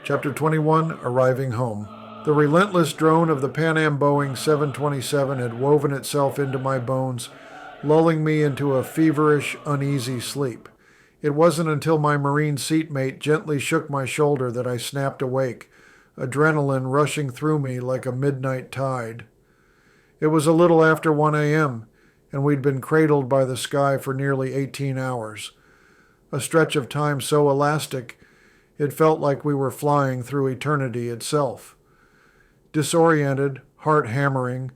Chapter 21, Arriving Home. The relentless drone of the Pan Am Boeing 727 had woven itself into my bones, lulling me into a feverish, uneasy sleep. It wasn't until my Marine seatmate gently shook my shoulder that I snapped awake, adrenaline rushing through me like a midnight tide. It was a little after 1 a.m., and we'd been cradled by the sky for nearly 18 hours. A stretch of time so elastic, it felt like we were flying through eternity itself. Disoriented, heart hammering,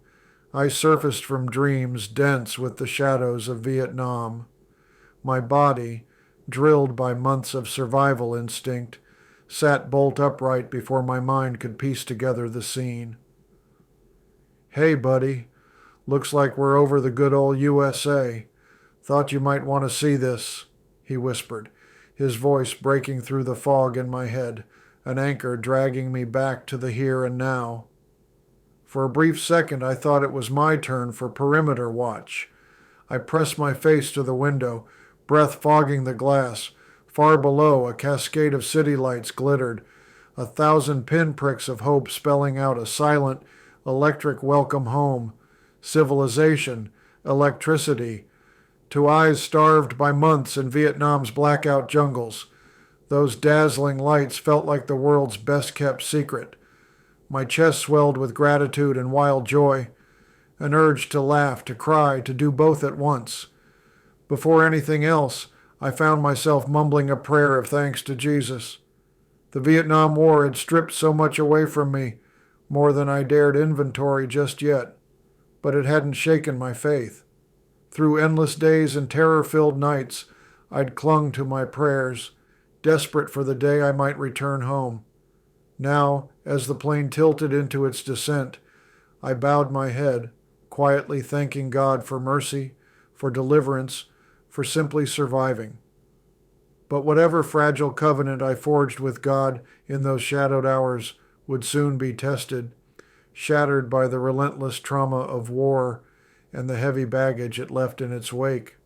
I surfaced from dreams dense with the shadows of Vietnam. My body, drilled by months of survival instinct, sat bolt upright before my mind could piece together the scene. "Hey, buddy. Looks like we're over the good old USA. Thought you might want to see this," he whispered, his voice breaking through the fog in my head, an anchor dragging me back to the here and now. For a brief second, I thought it was my turn for perimeter watch. I pressed my face to the window, breath fogging the glass. Far below, a cascade of city lights glittered, 1,000 pinpricks of hope spelling out a silent, electric welcome home, civilization, electricity, to eyes starved by months in Vietnam's blackout jungles. Those dazzling lights felt like the world's best-kept secret. My chest swelled with gratitude and wild joy, an urge to laugh, to cry, to do both at once. Before anything else, I found myself mumbling a prayer of thanks to Jesus. The Vietnam War had stripped so much away from me, more than I dared inventory just yet, but it hadn't shaken my faith. Through endless days and terror-filled nights, I'd clung to my prayers, desperate for the day I might return home. Now, as the plane tilted into its descent, I bowed my head, quietly thanking God for mercy, for deliverance, for simply surviving. But whatever fragile covenant I forged with God in those shadowed hours would soon be tested, shattered by the relentless trauma of war and the heavy baggage it left in its wake.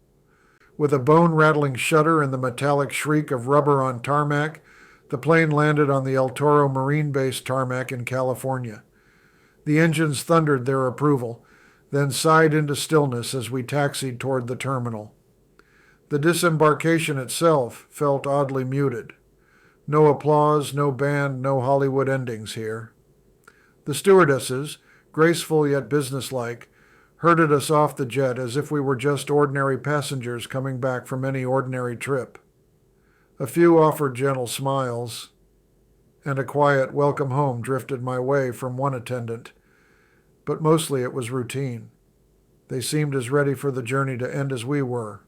With a bone-rattling shudder and the metallic shriek of rubber on tarmac, the plane landed on the El Toro Marine Base tarmac in California. The engines thundered their approval, then sighed into stillness as we taxied toward the terminal. The disembarkation itself felt oddly muted. No applause, no band, no Hollywood endings here. The stewardesses, graceful yet businesslike, herded us off the jet as if we were just ordinary passengers coming back from any ordinary trip. A few offered gentle smiles, and a quiet welcome home drifted my way from one attendant, but mostly it was routine. They seemed as ready for the journey to end as we were.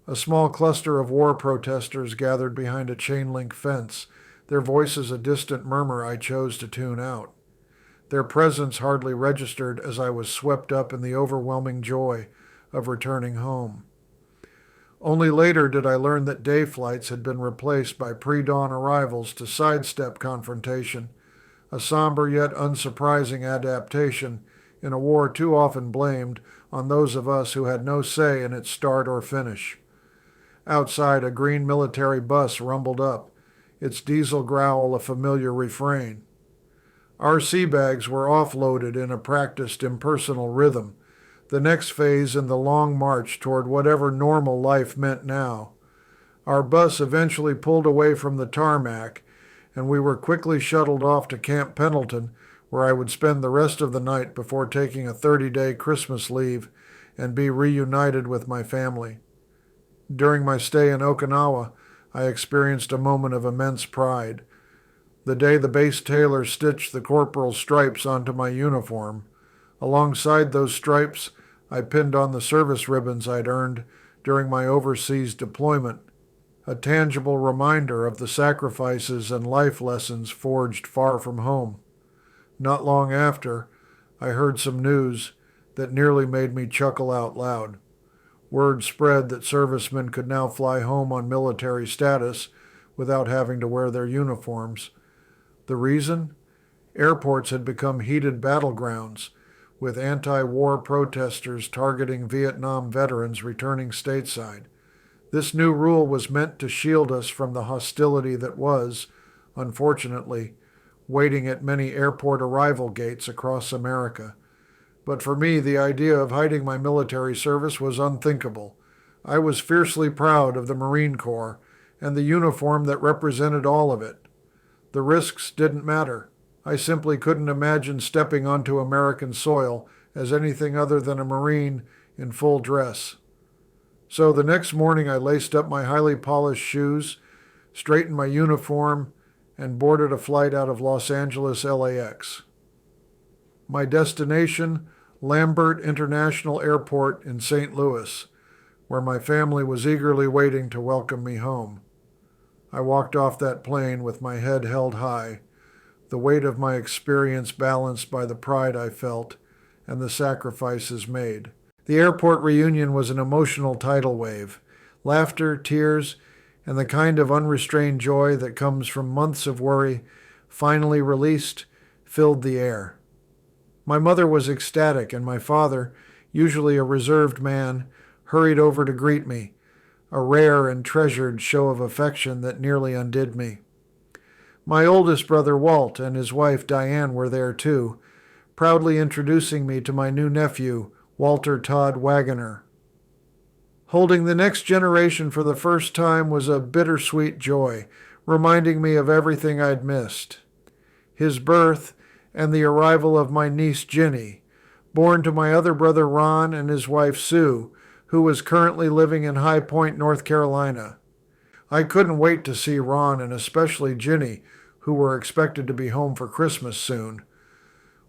A small cluster of war protesters gathered behind a chain-link fence, their voices a distant murmur I chose to tune out. Their presence hardly registered as I was swept up in the overwhelming joy of returning home. Only later did I learn that day flights had been replaced by pre-dawn arrivals to sidestep confrontation, a somber yet unsurprising adaptation in a war too often blamed on those of us who had no say in its start or finish. Outside, a green military bus rumbled up, its diesel growl a familiar refrain. Our sea bags were offloaded in a practiced impersonal rhythm, the next phase in the long march toward whatever normal life meant now. Our bus eventually pulled away from the tarmac, and we were quickly shuttled off to Camp Pendleton, where I would spend the rest of the night before taking a 30-day Christmas leave and be reunited with my family. During my stay in Okinawa, I experienced a moment of immense pride. The day the base tailor stitched the corporal's stripes onto my uniform, alongside those stripes, I pinned on the service ribbons I'd earned during my overseas deployment, a tangible reminder of the sacrifices and life lessons forged far from home. Not long after, I heard some news that nearly made me chuckle out loud. Word spread that servicemen could now fly home on military status without having to wear their uniforms. The reason? Airports had become heated battlegrounds, with anti-war protesters targeting Vietnam veterans returning stateside. This new rule was meant to shield us from the hostility that was, unfortunately, waiting at many airport arrival gates across America. But for me, the idea of hiding my military service was unthinkable. I was fiercely proud of the Marine Corps and the uniform that represented all of it. The risks didn't matter. I simply couldn't imagine stepping onto American soil as anything other than a Marine in full dress. So the next morning I laced up my highly polished shoes, straightened my uniform, and boarded a flight out of Los Angeles LAX. My destination, Lambert International Airport in St. Louis, where my family was eagerly waiting to welcome me home. I walked off that plane with my head held high, the weight of my experience balanced by the pride I felt and the sacrifices made. The airport reunion was an emotional tidal wave. Laughter, tears, and the kind of unrestrained joy that comes from months of worry, finally released, filled the air. My mother was ecstatic, and my father, usually a reserved man, hurried over to greet me, a rare and treasured show of affection that nearly undid me. My oldest brother Walt and his wife Diane were there too, proudly introducing me to my new nephew, Walter Todd Waggoner. Holding the next generation for the first time was a bittersweet joy, reminding me of everything I'd missed. His birth and the arrival of my niece Ginny, born to my other brother Ron and his wife Sue, who was currently living in High Point, North Carolina. I couldn't wait to see Ron and especially Ginny, who were expected to be home for Christmas soon.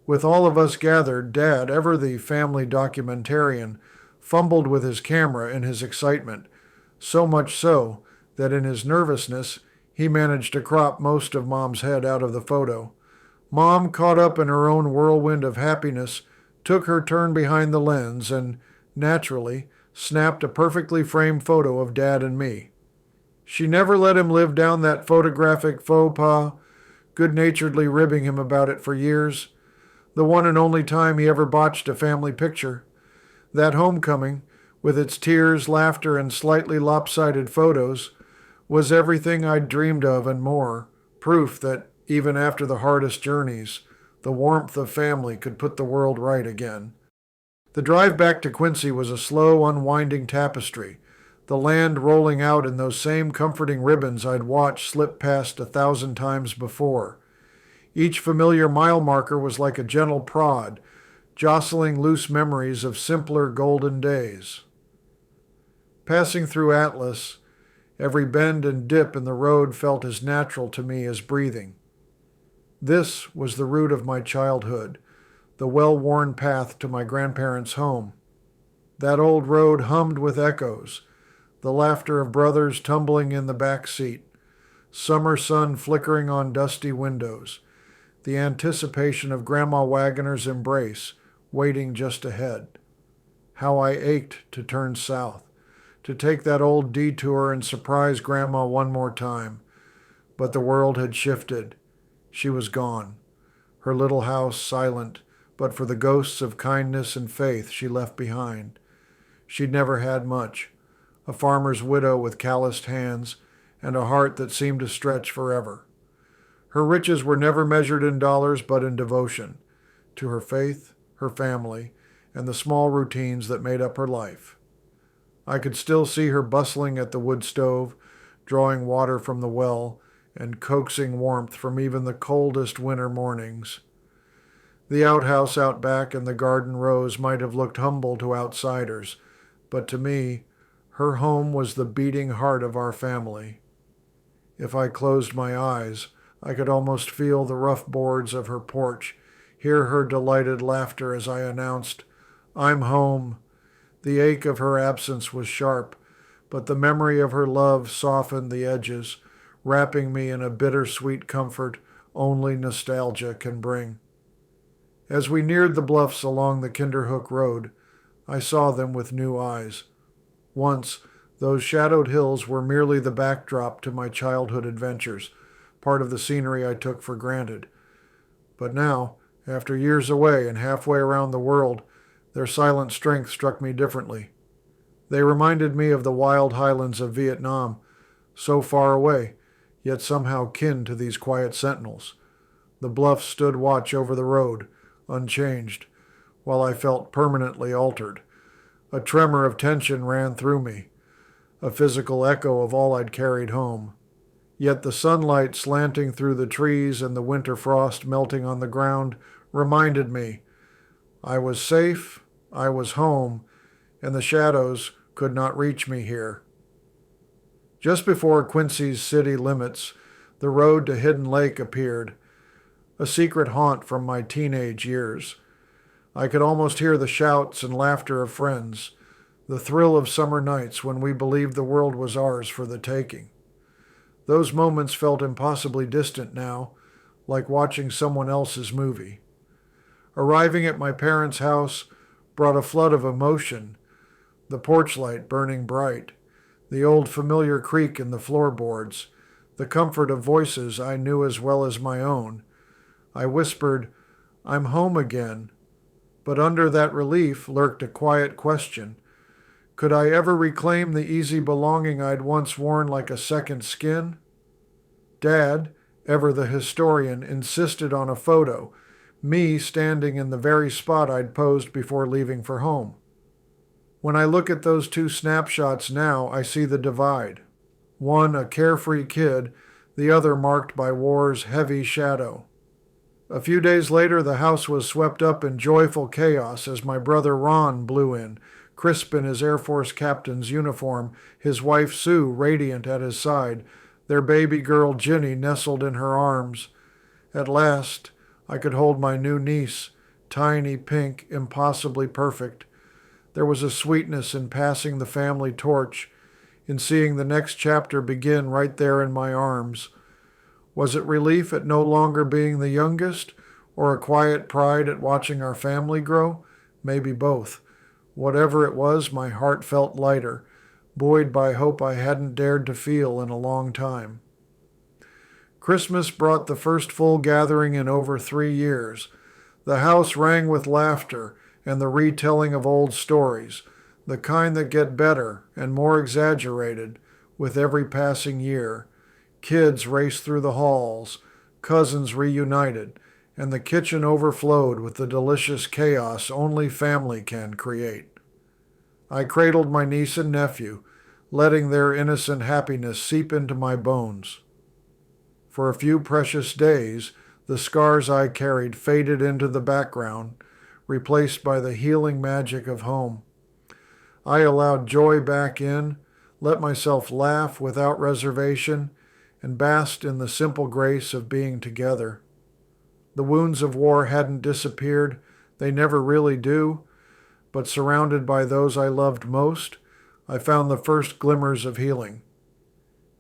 With all of us gathered, Dad, ever the family documentarian, fumbled with his camera in his excitement, so much so that in his nervousness he managed to crop most of Mom's head out of the photo. Mom, caught up in her own whirlwind of happiness, took her turn behind the lens and, naturally, snapped a perfectly framed photo of Dad and me. She never let him live down that photographic faux pas, good-naturedly ribbing him about it for years, the one and only time he ever botched a family picture. That homecoming, with its tears, laughter, and slightly lopsided photos, was everything I'd dreamed of and more, proof that, even after the hardest journeys, the warmth of family could put the world right again. The drive back to Quincy was a slow, unwinding tapestry, the land rolling out in those same comforting ribbons I'd watched slip past 1,000 times before. Each familiar mile marker was like a gentle prod, jostling loose memories of simpler golden days. Passing through Atlas, every bend and dip in the road felt as natural to me as breathing. This was the route of my childhood, the well-worn path to my grandparents' home. That old road hummed with echoes, the laughter of brothers tumbling in the back seat, summer sun flickering on dusty windows, the anticipation of Grandma Waggoner's embrace waiting just ahead. How I ached to turn south, to take that old detour and surprise Grandma one more time. But the world had shifted. She was gone, her little house silent, but for the ghosts of kindness and faith she left behind. She'd never had much, a farmer's widow with calloused hands and a heart that seemed to stretch forever. Her riches were never measured in dollars but in devotion to her faith, her family, and the small routines that made up her life. I could still see her bustling at the wood stove, drawing water from the well, and coaxing warmth from even the coldest winter mornings. The outhouse out back and the garden rows might have looked humble to outsiders, but to me, her home was the beating heart of our family. If I closed my eyes, I could almost feel the rough boards of her porch, hear her delighted laughter as I announced, "I'm home." The ache of her absence was sharp, but the memory of her love softened the edges, wrapping me in a bittersweet comfort only nostalgia can bring. As we neared the bluffs along the Kinderhook Road, I saw them with new eyes. Once, those shadowed hills were merely the backdrop to my childhood adventures, part of the scenery I took for granted. But now, after years away and halfway around the world, their silent strength struck me differently. They reminded me of the wild highlands of Vietnam, so far away, yet somehow kin to these quiet sentinels. The bluffs stood watch over the road, unchanged, while I felt permanently altered. A tremor of tension ran through me, a physical echo of all I'd carried home. Yet the sunlight slanting through the trees and the winter frost melting on the ground reminded me I was safe, I was home, and the shadows could not reach me here. Just before Quincy's city limits, the road to Hidden Lake appeared, a secret haunt from my teenage years. I could almost hear the shouts and laughter of friends, the thrill of summer nights when we believed the world was ours for the taking. Those moments felt impossibly distant now, like watching someone else's movie. Arriving at my parents' house brought a flood of emotion, the porch light burning bright, the old familiar creak in the floorboards, the comfort of voices I knew as well as my own. I whispered, "I'm home again." But under that relief lurked a quiet question. Could I ever reclaim the easy belonging I'd once worn like a second skin? Dad, ever the historian, insisted on a photo, me standing in the very spot I'd posed before leaving for home. When I look at those two snapshots now, I see the divide. One a carefree kid, the other marked by war's heavy shadow. A few days later, the house was swept up in joyful chaos as my brother Ron blew in, crisp in his Air Force captain's uniform, his wife Sue radiant at his side, their baby girl Ginny nestled in her arms. At last, I could hold my new niece, tiny, pink, impossibly perfect. There was a sweetness in passing the family torch, in seeing the next chapter begin right there in my arms. Was it relief at no longer being the youngest, or a quiet pride at watching our family grow? Maybe both. Whatever it was, my heart felt lighter, buoyed by hope I hadn't dared to feel in a long time. Christmas brought the first full gathering in over 3 years. The house rang with laughter and the retelling of old stories, the kind that get better and more exaggerated with every passing year. Kids raced through the halls, cousins reunited, and the kitchen overflowed with the delicious chaos only family can create. I cradled my niece and nephew, letting their innocent happiness seep into my bones. For a few precious days, the scars I carried faded into the background, replaced by the healing magic of home. I allowed joy back in, let myself laugh without reservation, and basked in the simple grace of being together. The wounds of war hadn't disappeared, they never really do, but surrounded by those I loved most, I found the first glimmers of healing.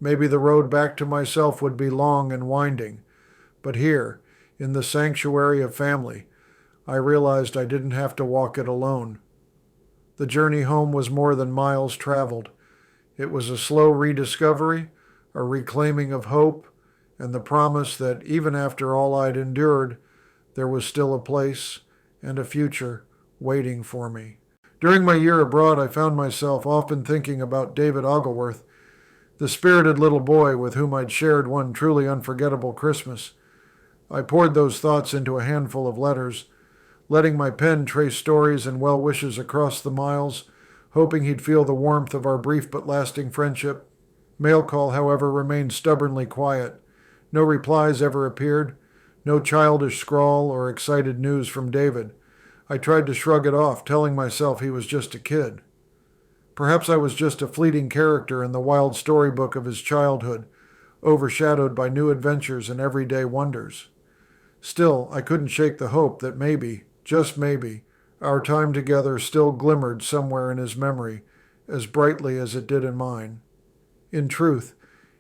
Maybe the road back to myself would be long and winding, but here, in the sanctuary of family, I realized I didn't have to walk it alone. The journey home was more than miles traveled. It was a slow rediscovery, a reclaiming of hope, and the promise that even after all I'd endured, there was still a place and a future waiting for me. During my year abroad, I found myself often thinking about David Ogleworth, the spirited little boy with whom I'd shared one truly unforgettable Christmas. I poured those thoughts into a handful of letters, letting my pen trace stories and well wishes across the miles, hoping he'd feel the warmth of our brief but lasting friendship. Mail call, however, remained stubbornly quiet. No replies ever appeared, no childish scrawl or excited news from David. I tried to shrug it off, telling myself he was just a kid. Perhaps I was just a fleeting character in the wild storybook of his childhood, overshadowed by new adventures and everyday wonders. Still, I couldn't shake the hope that maybe, just maybe, our time together still glimmered somewhere in his memory, as brightly as it did in mine. In truth,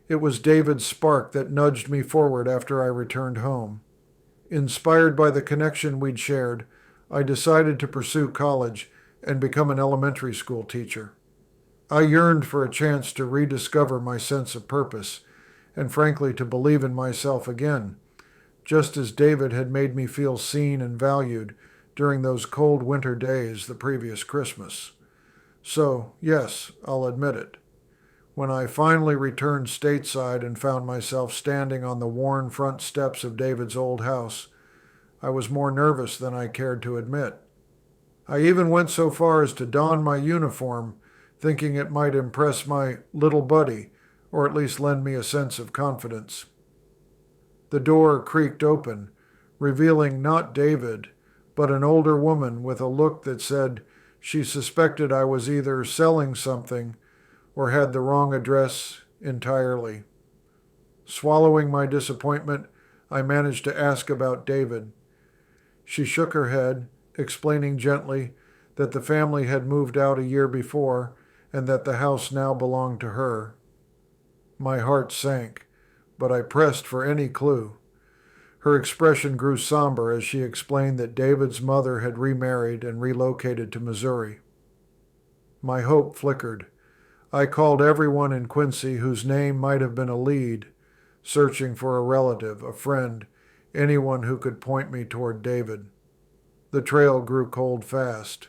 it was David's spark that nudged me forward after I returned home. Inspired by the connection we'd shared, I decided to pursue college and become an elementary school teacher. I yearned for a chance to rediscover my sense of purpose, and frankly to believe in myself again, just as David had made me feel seen and valued during those cold winter days the previous Christmas. So, yes, I'll admit it. When I finally returned stateside and found myself standing on the worn front steps of David's old house, I was more nervous than I cared to admit. I even went so far as to don my uniform, thinking it might impress my little buddy, or at least lend me a sense of confidence. The door creaked open, revealing not David, but an older woman with a look that said she suspected I was either selling something or had the wrong address entirely. Swallowing my disappointment, I managed to ask about David. She shook her head, explaining gently that the family had moved out a year before and that the house now belonged to her. My heart sank, but I pressed for any clue. Her expression grew somber as she explained that David's mother had remarried and relocated to Missouri. My hope flickered. I called everyone in Quincy whose name might have been a lead, searching for a relative, a friend, anyone who could point me toward David. The trail grew cold fast.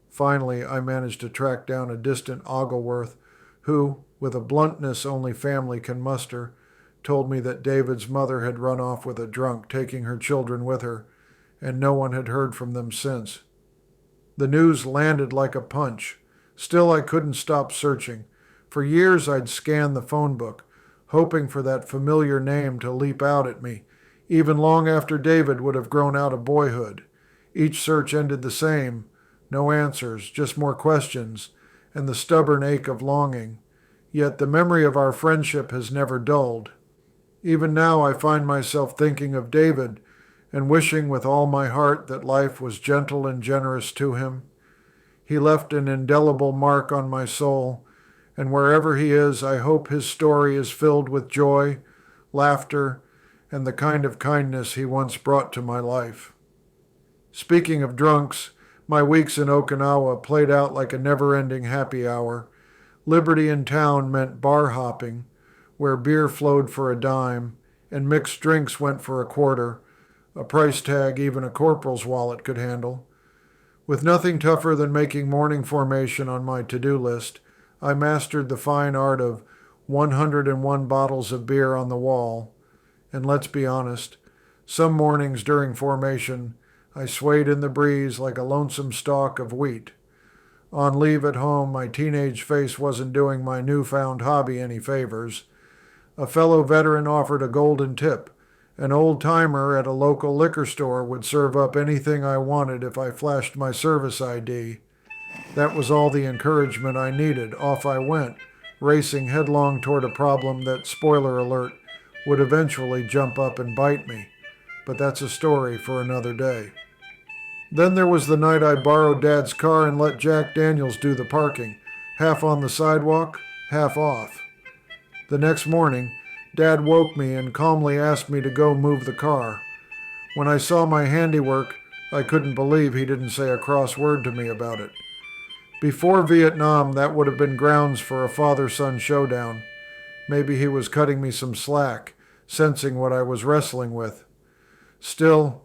Finally, I managed to track down a distant Ogleworth who, with a bluntness only family can muster, told me that David's mother had run off with a drunk, taking her children with her, and no one had heard from them since. The news landed like a punch. Still, I couldn't stop searching. For years I'd scanned the phone book, hoping for that familiar name to leap out at me, even long after David would have grown out of boyhood. Each search ended the same. No answers, just more questions, and the stubborn ache of longing. Yet the memory of our friendship has never dulled. Even now I find myself thinking of David and wishing with all my heart that life was gentle and generous to him. He left an indelible mark on my soul, and wherever he is, I hope his story is filled with joy, laughter, and the kind of kindness he once brought to my life. Speaking of drunks, my weeks in Okinawa played out like a never-ending happy hour. Liberty in town meant bar hopping, where beer flowed for a dime, and mixed drinks went for a quarter, a price tag even a corporal's wallet could handle. With nothing tougher than making morning formation on my to-do list, I mastered the fine art of 101 bottles of beer on the wall, and let's be honest, some mornings during formation, I swayed in the breeze like a lonesome stalk of wheat. On leave at home, my teenage face wasn't doing my newfound hobby any favors. A fellow veteran offered a golden tip. An old-timer at a local liquor store would serve up anything I wanted if I flashed my service ID. That was all the encouragement I needed. Off I went, racing headlong toward a problem that, spoiler alert, would eventually jump up and bite me. But that's a story for another day. Then there was the night I borrowed Dad's car and let Jack Daniels do the parking, half on the sidewalk, half off. The next morning, Dad woke me and calmly asked me to go move the car. When I saw my handiwork, I couldn't believe he didn't say a cross word to me about it. Before Vietnam, that would have been grounds for a father-son showdown. Maybe he was cutting me some slack, sensing what I was wrestling with. Still,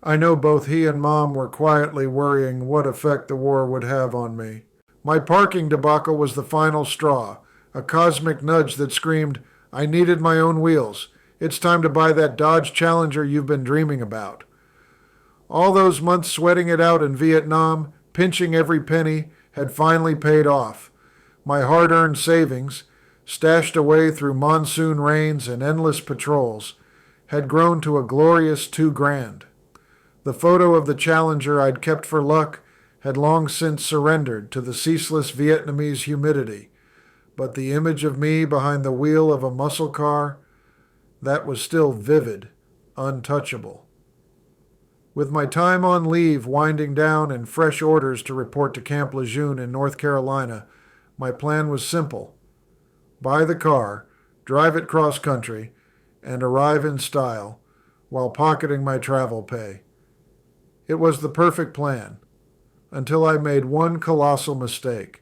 I know both he and Mom were quietly worrying what effect the war would have on me. My parking debacle was the final straw, a cosmic nudge that screamed, I needed my own wheels. It's time to buy that Dodge Challenger you've been dreaming about. All those months sweating it out in Vietnam, pinching every penny, had finally paid off. My hard-earned savings, stashed away through monsoon rains and endless patrols, had grown to a glorious $2,000. The photo of the Challenger I'd kept for luck had long since surrendered to the ceaseless Vietnamese humidity, but the image of me behind the wheel of a muscle car, that was still vivid, untouchable. With my time on leave winding down and fresh orders to report to Camp Lejeune in North Carolina, my plan was simple. Buy the car, drive it cross-country, and arrive in style while pocketing my travel pay. It was the perfect plan, until I made one colossal mistake.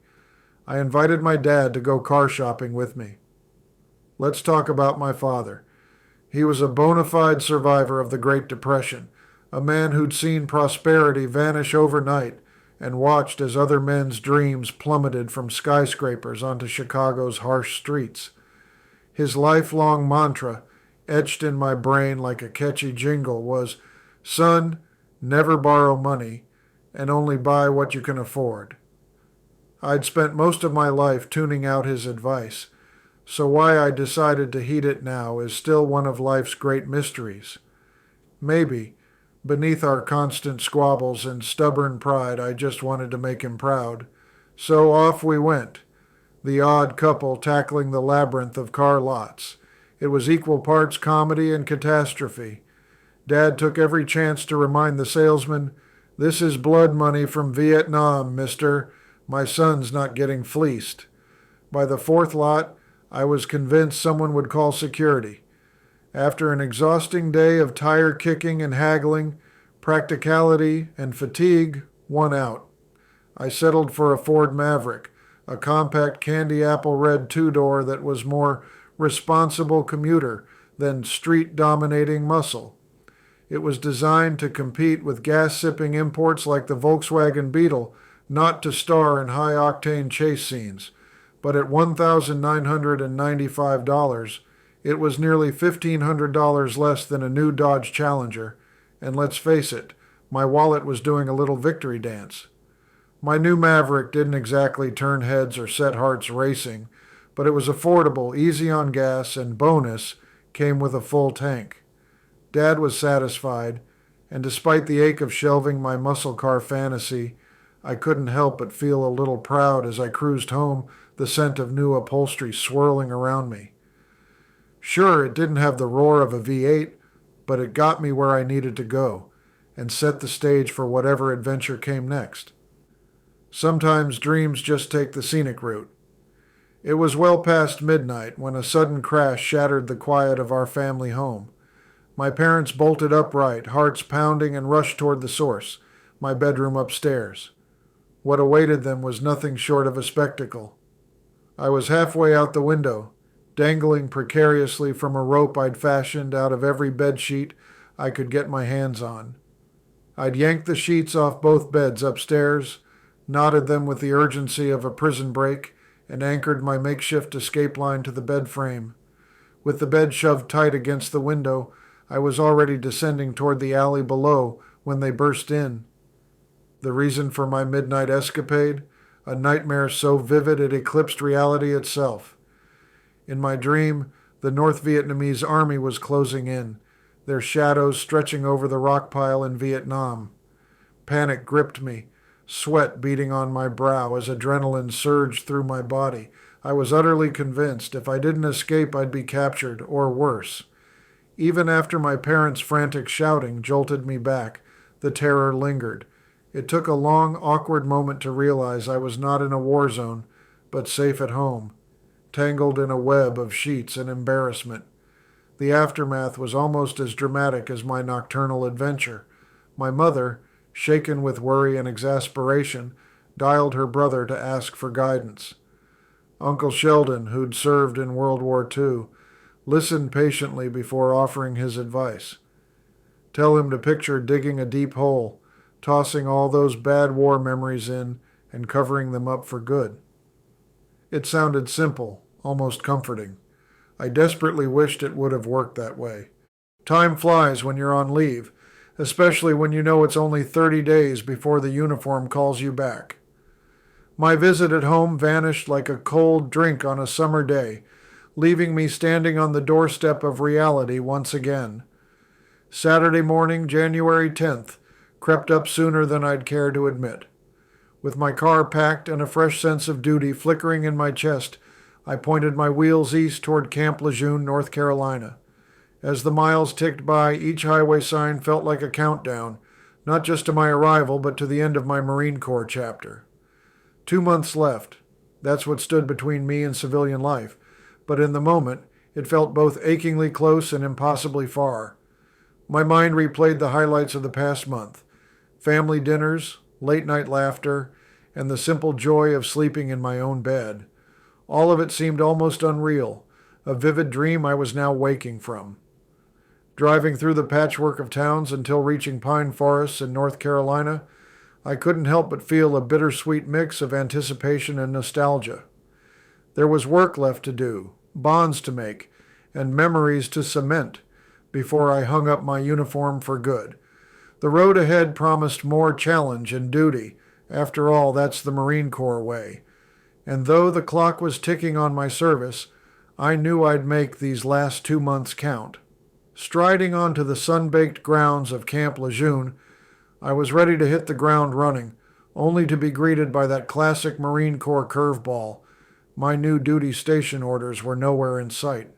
I invited my dad to go car shopping with me. Let's talk about my father. He was a bona fide survivor of the Great Depression, a man who'd seen prosperity vanish overnight and watched as other men's dreams plummeted from skyscrapers onto Chicago's harsh streets. His lifelong mantra, etched in my brain like a catchy jingle, was, "Son, never borrow money, and only buy what you can afford." I'd spent most of my life tuning out his advice, so why I decided to heed it now is still one of life's great mysteries. Maybe, beneath our constant squabbles and stubborn pride, I just wanted to make him proud. So off we went, the odd couple tackling the labyrinth of car lots. It was equal parts comedy and catastrophe. Dad took every chance to remind the salesman, "This is blood money from Vietnam, mister. My son's not getting fleeced." By the fourth lot, I was convinced someone would call security. After an exhausting day of tire kicking and haggling, practicality and fatigue won out. I settled for a Ford Maverick, a compact candy apple red two-door that was more responsible commuter than street-dominating muscle. It was designed to compete with gas-sipping imports like the Volkswagen Beetle, not to star in high-octane chase scenes. But at $1,995, it was nearly $1,500 less than a new Dodge Challenger, and let's face it, my wallet was doing a little victory dance. My new Maverick didn't exactly turn heads or set hearts racing, but it was affordable, easy on gas, and bonus, came with a full tank. Dad was satisfied, and despite the ache of shelving my muscle car fantasy, I couldn't help but feel a little proud as I cruised home, the scent of new upholstery swirling around me. Sure, it didn't have the roar of a V8, but it got me where I needed to go, and set the stage for whatever adventure came next. Sometimes dreams just take the scenic route. It was well past midnight when a sudden crash shattered the quiet of our family home. My parents bolted upright, hearts pounding, and rushed toward the source, my bedroom upstairs. What awaited them was nothing short of a spectacle. I was halfway out the window, dangling precariously from a rope I'd fashioned out of every bedsheet I could get my hands on. I'd yanked the sheets off both beds upstairs, knotted them with the urgency of a prison break, and anchored my makeshift escape line to the bed frame. With the bed shoved tight against the window, I was already descending toward the alley below when they burst in. The reason for my midnight escapade? A nightmare so vivid it eclipsed reality itself. In my dream, the North Vietnamese army was closing in, their shadows stretching over the rock pile in Vietnam. Panic gripped me, sweat beating on my brow as adrenaline surged through my body. I was utterly convinced if I didn't escape I'd be captured, or worse. Even after my parents' frantic shouting jolted me back, the terror lingered. It took a long, awkward moment to realize I was not in a war zone, but safe at home, tangled in a web of sheets and embarrassment. The aftermath was almost as dramatic as my nocturnal adventure. My mother, shaken with worry and exasperation, dialed her brother to ask for guidance. Uncle Sheldon, who'd served in World War II, listened patiently before offering his advice. Tell him to picture digging a deep hole, tossing all those bad war memories in, and covering them up for good. It sounded simple, almost comforting. I desperately wished it would have worked that way. Time flies when you're on leave, especially when you know it's only 30 days before the uniform calls you back. My visit at home vanished like a cold drink on a summer day, leaving me standing on the doorstep of reality once again. Saturday morning, January 10th, crept up sooner than I'd care to admit. With my car packed and a fresh sense of duty flickering in my chest, I pointed my wheels east toward Camp Lejeune, North Carolina. As the miles ticked by, each highway sign felt like a countdown, not just to my arrival, but to the end of my Marine Corps chapter. 2 months left. That's what stood between me and civilian life. But in the moment, it felt both achingly close and impossibly far. My mind replayed the highlights of the past month. Family dinners, late-night laughter, and the simple joy of sleeping in my own bed. All of it seemed almost unreal, a vivid dream I was now waking from. Driving through the patchwork of towns until reaching pine forests in North Carolina, I couldn't help but feel a bittersweet mix of anticipation and nostalgia. There was work left to do, bonds to make, and memories to cement before I hung up my uniform for good. The road ahead promised more challenge and duty. After all, that's the Marine Corps way. And though the clock was ticking on my service, I knew I'd make these last 2 months count. Striding onto the sun-baked grounds of Camp Lejeune, I was ready to hit the ground running, only to be greeted by that classic Marine Corps curveball. My new duty station orders were nowhere in sight.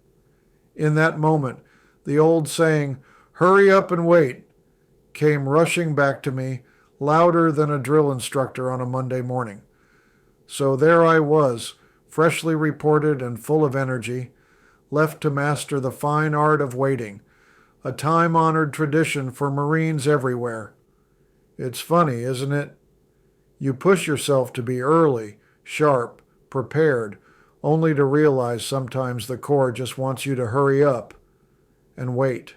In that moment, the old saying, "Hurry up and wait," came rushing back to me, louder than a drill instructor on a Monday morning. So there I was, freshly reported and full of energy, left to master the fine art of waiting, a time-honored tradition for Marines everywhere. It's funny, isn't it? You push yourself to be early, sharp, prepared, only to realize sometimes the Corps just wants you to hurry up and wait.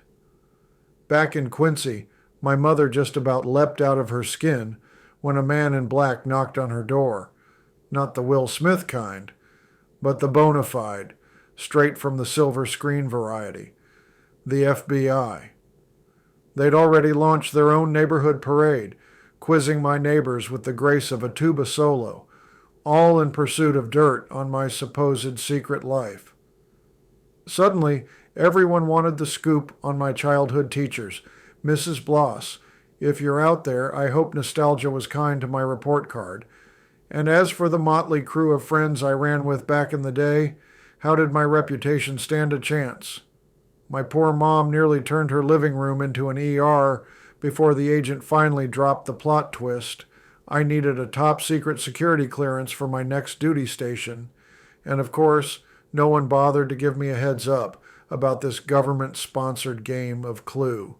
Back in Quincy, my mother just about leapt out of her skin when a man in black knocked on her door. Not the Will Smith kind, but the bona fide, straight from the silver screen variety. The FBI. They'd already launched their own neighborhood parade, quizzing my neighbors with the grace of a tuba solo, all in pursuit of dirt on my supposed secret life. Suddenly, everyone wanted the scoop on my childhood teachers. Mrs. Bloss, if you're out there, I hope nostalgia was kind to my report card. And as for the motley crew of friends I ran with back in the day, how did my reputation stand a chance? My poor mom nearly turned her living room into an ER before the agent finally dropped the plot twist. I needed a top-secret security clearance for my next duty station, and of course, no one bothered to give me a heads up about this government-sponsored game of Clue.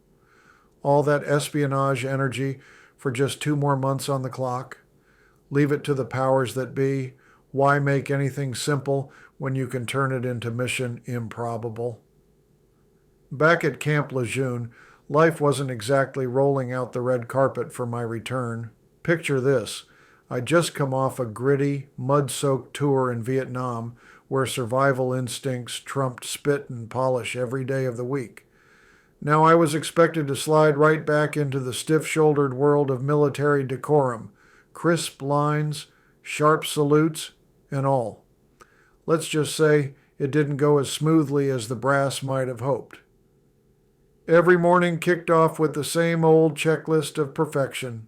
All that espionage energy for just 2 more months on the clock? Leave it to the powers that be. Why make anything simple when you can turn it into mission improbable? Back at Camp Lejeune, life wasn't exactly rolling out the red carpet for my return. Picture this. I'd just come off a gritty, mud-soaked tour in Vietnam where survival instincts trumped spit and polish every day of the week. Now I was expected to slide right back into the stiff-shouldered world of military decorum, crisp lines, sharp salutes, and all. Let's just say it didn't go as smoothly as the brass might have hoped. Every morning kicked off with the same old checklist of perfection.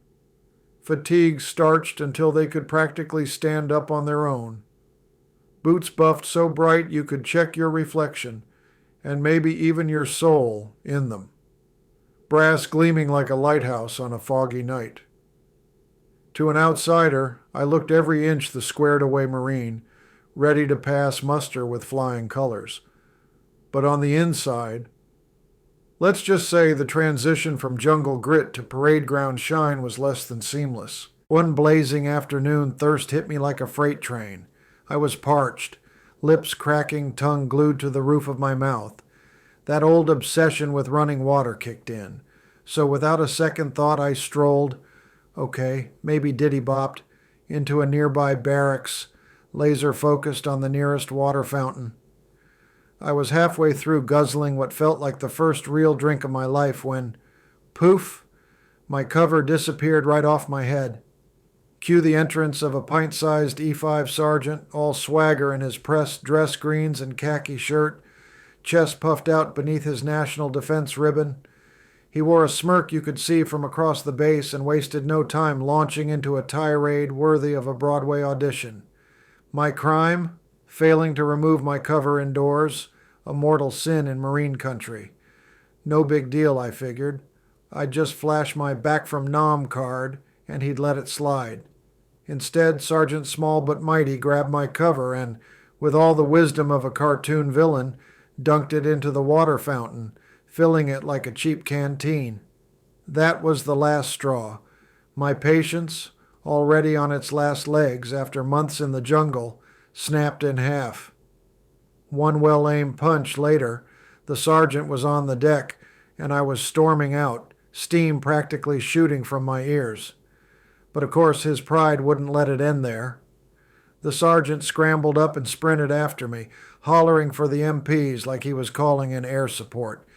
Fatigue starched until they could practically stand up on their own. Boots buffed so bright you could check your reflection, and maybe even your soul, in them. Brass gleaming like a lighthouse on a foggy night. To an outsider, I looked every inch the squared-away Marine, ready to pass muster with flying colors. But on the inside, let's just say the transition from jungle grit to parade ground shine was less than seamless. One blazing afternoon, thirst hit me like a freight train. I was parched, lips cracking, tongue glued to the roof of my mouth. That old obsession with running water kicked in. So without a second thought, I strolled, maybe diddy-bopped, into a nearby barracks, laser-focused on the nearest water fountain. I was halfway through guzzling what felt like the first real drink of my life when, poof, my cover disappeared right off my head. Cue the entrance of a pint-sized E5 sergeant, all swagger in his pressed dress greens and khaki shirt, chest puffed out beneath his national defense ribbon. He wore a smirk you could see from across the base and wasted no time launching into a tirade worthy of a Broadway audition. My crime? Failing to remove my cover indoors, a mortal sin in Marine country. No big deal, I figured. I'd just flash my back from Nam card, and he'd let it slide. Instead, Sergeant Small but Mighty grabbed my cover and, with all the wisdom of a cartoon villain, dunked it into the water fountain, filling it like a cheap canteen. That was the last straw. My patience, already on its last legs after months in the jungle, snapped in half. One well-aimed punch later, the sergeant was on the deck, and I was storming out, steam practically shooting from my ears. But of course his pride wouldn't let it end there. The sergeant scrambled up and sprinted after me, hollering for the MPs like he was calling in air support.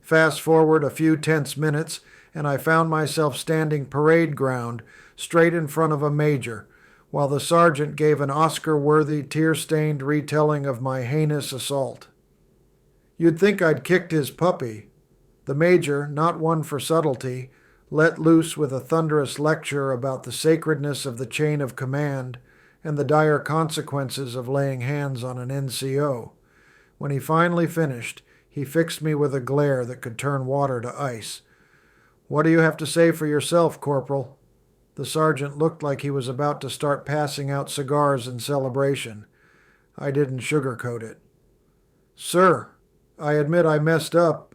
Fast forward a few tense minutes, and I found myself standing parade ground straight in front of a major, while the sergeant gave an Oscar-worthy, tear-stained retelling of my heinous assault. You'd think I'd kicked his puppy. The major, not one for subtlety, let loose with a thunderous lecture about the sacredness of the chain of command and the dire consequences of laying hands on an NCO. When he finally finished, he fixed me with a glare that could turn water to ice. "What do you have to say for yourself, Corporal?" The sergeant looked like he was about to start passing out cigars in celebration. I didn't sugarcoat it. "Sir, I admit I messed up.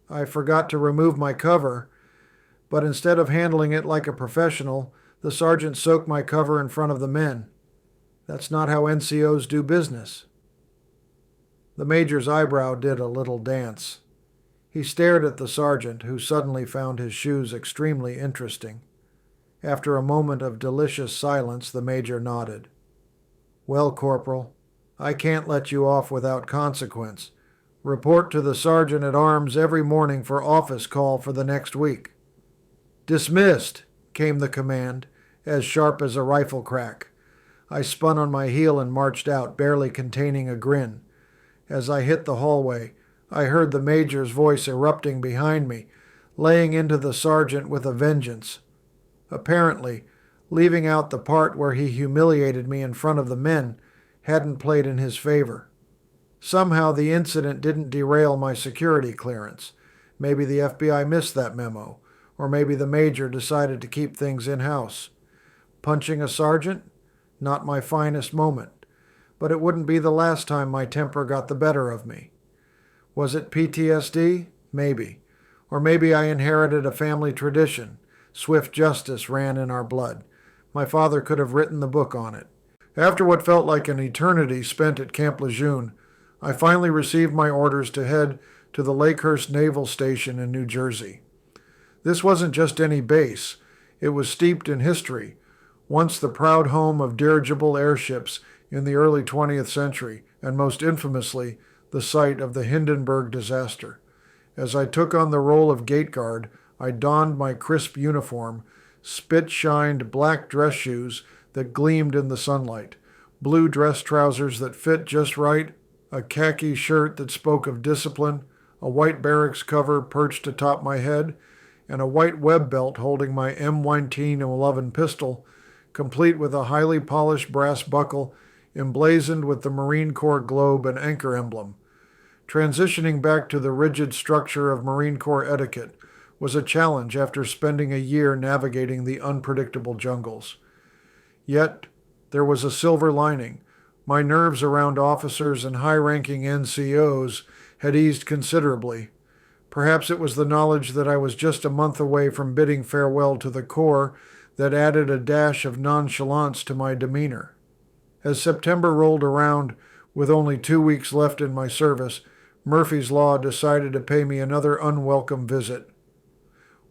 I forgot to remove my cover." But instead of handling it like a professional, the sergeant soaked my cover in front of the men. That's not how NCOs do business. The major's eyebrow did a little dance. He stared at the sergeant, who suddenly found his shoes extremely interesting. After a moment of delicious silence, the major nodded. "Well, Corporal, I can't let you off without consequence. Report to the sergeant at arms every morning for office call for the next week." "Dismissed," came the command, as sharp as a rifle crack. I spun on my heel and marched out, barely containing a grin. As I hit the hallway, I heard the major's voice erupting behind me, laying into the sergeant with a vengeance. Apparently, leaving out the part where he humiliated me in front of the men hadn't played in his favor. Somehow the incident didn't derail my security clearance. Maybe the FBI missed that memo, or maybe the major decided to keep things in-house. Punching a sergeant? Not my finest moment, but it wouldn't be the last time my temper got the better of me. Was it PTSD? Maybe. Or maybe I inherited a family tradition. Swift justice ran in our blood. My father could have written the book on it. After what felt like an eternity spent at Camp Lejeune, I finally received my orders to head to the Lakehurst Naval Station in New Jersey. This wasn't just any base. It was steeped in history, once the proud home of dirigible airships in the early 20th century, and most infamously, the site of the Hindenburg disaster. As I took on the role of gate guard, I donned my crisp uniform, spit-shined black dress shoes that gleamed in the sunlight, blue dress trousers that fit just right, a khaki shirt that spoke of discipline, a white barracks cover perched atop my head, and a white web belt holding my M1911 pistol, complete with a highly polished brass buckle emblazoned with the Marine Corps globe and anchor emblem. Transitioning back to the rigid structure of Marine Corps etiquette was a challenge after spending a year navigating the unpredictable jungles. Yet, there was a silver lining. My nerves around officers and high-ranking NCOs had eased considerably. Perhaps it was the knowledge that I was just a month away from bidding farewell to the Corps that added a dash of nonchalance to my demeanor. As September rolled around, with only 2 weeks left in my service, Murphy's Law decided to pay me another unwelcome visit.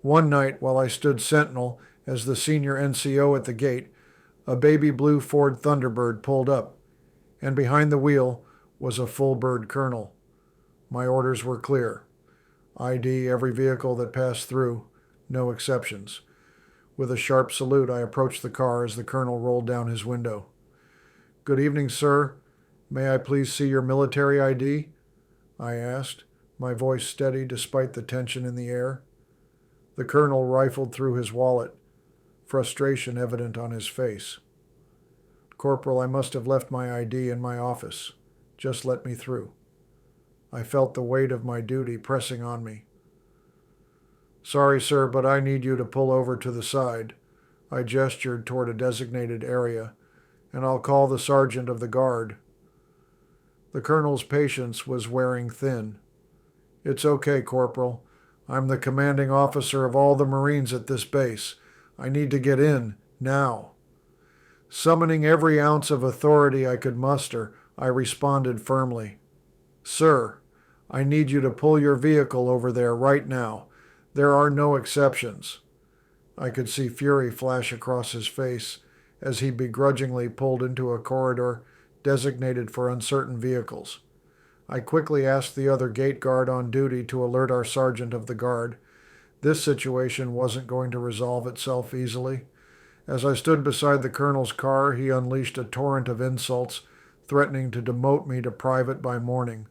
One night, while I stood sentinel as the senior NCO at the gate, a baby blue Ford Thunderbird pulled up, and behind the wheel was a full-bird colonel. My orders were clear. ID every vehicle that passed through, no exceptions. With a sharp salute, I approached the car as the colonel rolled down his window. "Good evening, sir. May I please see your military ID?" I asked, my voice steady despite the tension in the air. The colonel rifled through his wallet, frustration evident on his face. "Corporal, I must have left my ID in my office. Just let me through." I felt the weight of my duty pressing on me. "Sorry, sir, but I need you to pull over to the side." I gestured toward a designated area, "and I'll call the sergeant of the guard." The colonel's patience was wearing thin. "It's okay, Corporal. I'm the commanding officer of all the Marines at this base. I need to get in, now." Summoning every ounce of authority I could muster, I responded firmly. "Sir, I need you to pull your vehicle over there right now. There are no exceptions." I could see fury flash across his face as he begrudgingly pulled into a corridor designated for uncertain vehicles. I quickly asked the other gate guard on duty to alert our sergeant of the guard. This situation wasn't going to resolve itself easily. As I stood beside the colonel's car, he unleashed a torrent of insults, threatening to demote me to private by morning.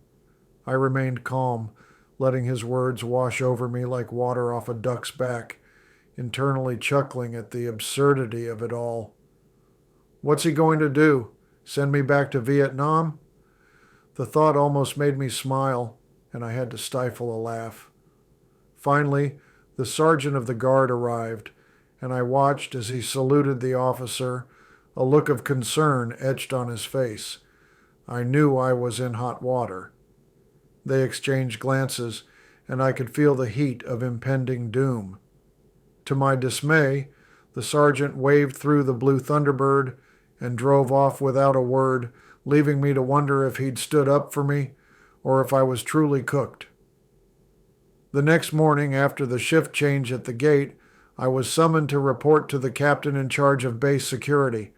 I remained calm, letting his words wash over me like water off a duck's back, internally chuckling at the absurdity of it all. What's he going to do? Send me back to Vietnam? The thought almost made me smile, and I had to stifle a laugh. Finally, the sergeant of the guard arrived, and I watched as he saluted the officer, a look of concern etched on his face. I knew I was in hot water. They exchanged glances, and I could feel the heat of impending doom. To my dismay, the sergeant waved through the blue Thunderbird and drove off without a word, leaving me to wonder if he'd stood up for me or if I was truly cooked. The next morning, after the shift change at the gate, I was summoned to report to the captain in charge of base security.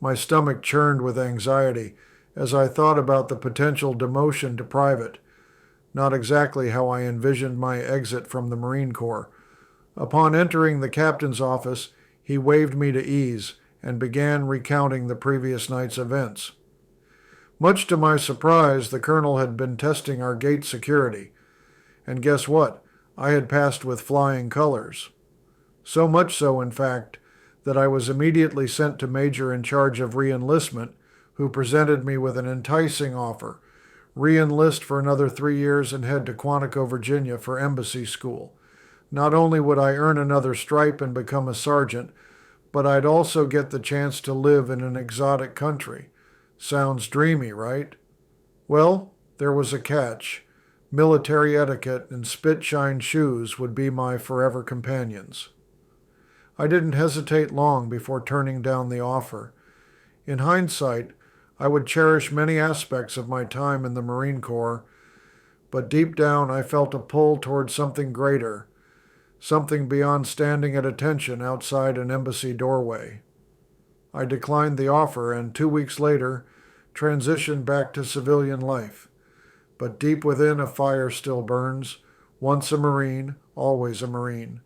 My stomach churned with anxiety as I thought about the potential demotion to private. Not exactly how I envisioned my exit from the Marine Corps. Upon entering the captain's office, he waved me to ease and began recounting the previous night's events. Much to my surprise, the colonel had been testing our gate security. And guess what? I had passed with flying colors. So much so, in fact, that I was immediately sent to Major in charge of re-enlistment, who presented me with an enticing offer: re-enlist for another 3 years and head to Quantico, Virginia for embassy school. Not only would I earn another stripe and become a sergeant, but I'd also get the chance to live in an exotic country. Sounds dreamy, right? Well, there was a catch. Military etiquette and spit-shine shoes would be my forever companions. I didn't hesitate long before turning down the offer. In hindsight, I would cherish many aspects of my time in the Marine Corps, but deep down I felt a pull toward something greater, something beyond standing at attention outside an embassy doorway. I declined the offer and 2 weeks later transitioned back to civilian life. But deep within, a fire still burns. Once a Marine, always a Marine.